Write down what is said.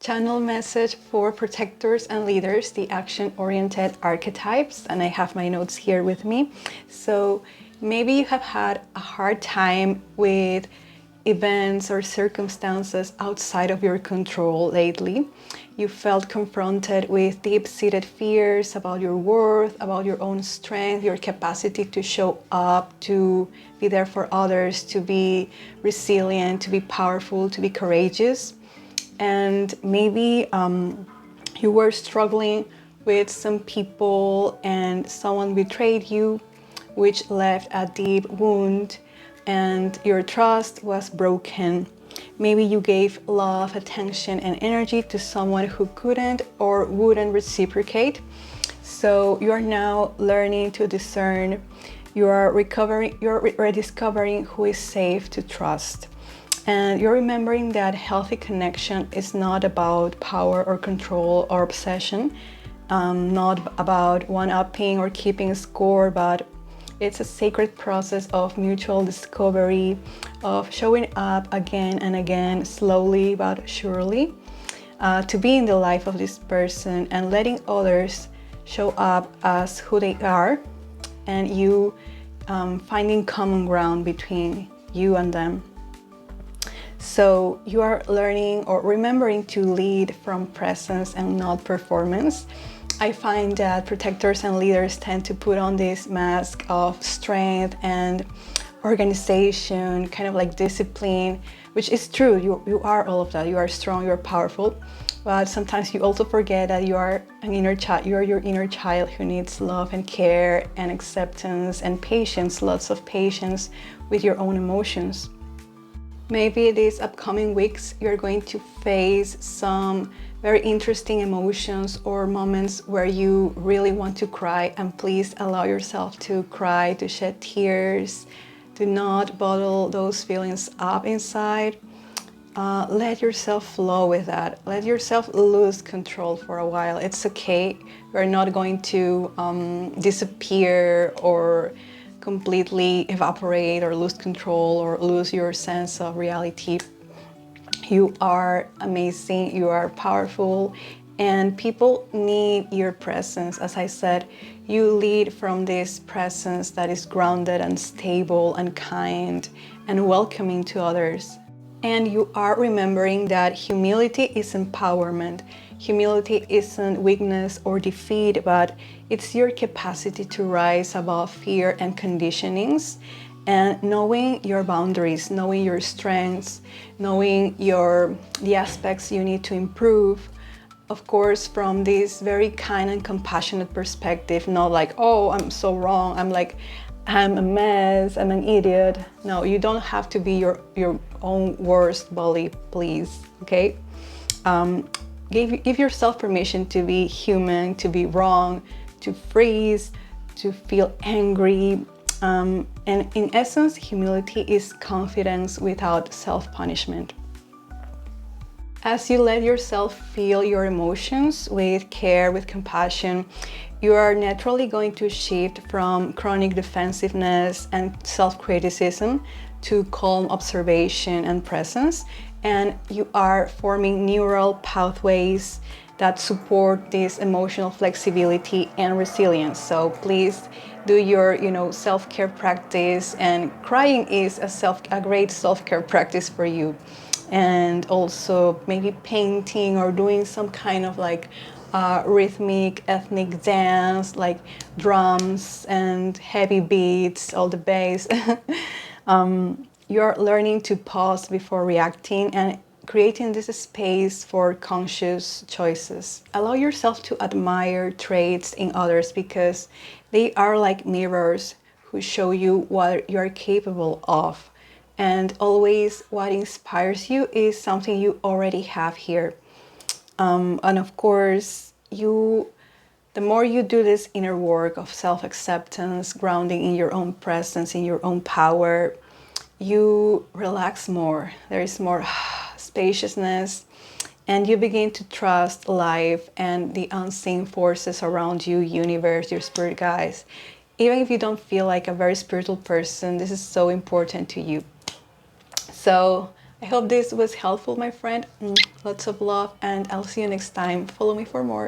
Channel message for protectors and leaders, the action-oriented archetypes, and I have my notes here with me. So maybe you have had a hard time with events or circumstances outside of your control lately. You felt confronted with deep-seated fears about your worth, about your own strength, your capacity to show up, to be there for others, to be resilient, to be powerful, to be courageous. And maybe you were struggling with some people and someone betrayed you, which left a deep wound, and your trust was broken. Maybe you gave love, attention, and energy to someone who couldn't or wouldn't reciprocate. So you are now learning to discern. You are rediscovering who is safe to trust. And you're remembering that healthy connection is not about power or control or obsession, not about one-upping or keeping score, but it's a sacred process of mutual discovery, of showing up again and again, slowly but surely, to be in the life of this person and letting others show up as who they are, and you finding common ground between you and them. So you are learning or remembering to lead from presence and not performance. I find that protectors and leaders tend to put on this mask of strength and organization, kind of like discipline, which is true. You are all of that. You are strong, you're powerful. But sometimes you also forget that you are an inner child. You are your inner child who needs love and care and acceptance and patience, lots of patience with your own emotions. Maybe these upcoming weeks you're going to face some very interesting emotions or moments where you really want to cry, and please allow yourself to cry, to shed tears. Do not bottle those feelings up inside. Let yourself flow with that. Let yourself lose control for a while. It's okay. We're not going to disappear or completely evaporate or lose control or lose your sense of reality. You are amazing, you are powerful, and people need your presence. As I said, you lead from this presence that is grounded and stable and kind and welcoming to others. And you are remembering that humility is empowerment. Humility isn't weakness or defeat, but it's your capacity to rise above fear and conditionings, and knowing your boundaries, knowing your strengths, knowing the aspects you need to improve. Of course, from this very kind and compassionate perspective, not like, oh, I'm so wrong, I'm a mess, I'm an idiot. No, you don't have to be your own worst bully, please, okay? Give yourself permission to be human, to be wrong, to freeze, to feel angry. And in essence, humility is confidence without self-punishment. As you let yourself feel your emotions with care, with compassion, you are naturally going to shift from chronic defensiveness and self-criticism to calm observation and presence. And you are forming neural pathways that support this emotional flexibility and resilience. So please do your self-care practice, and crying is a great self-care practice for you. And also maybe painting or doing some kind of rhythmic ethnic dance, like drums and heavy beats, all the bass. You're learning to pause before reacting and creating this space for conscious choices. Allow yourself to admire traits in others, because they are like mirrors who show you what you're capable of. And always what inspires you is something you already have here. And of course, the more you do this inner work of self-acceptance, grounding in your own presence, in your own power, you relax more. There is more spaciousness, and you begin to trust life and the unseen forces around you, universe, your spirit guides. Even if you don't feel like a very spiritual person, this is so important to you. So I hope this was helpful, my friend. Lots of love, and I'll see you next time. Follow me for more.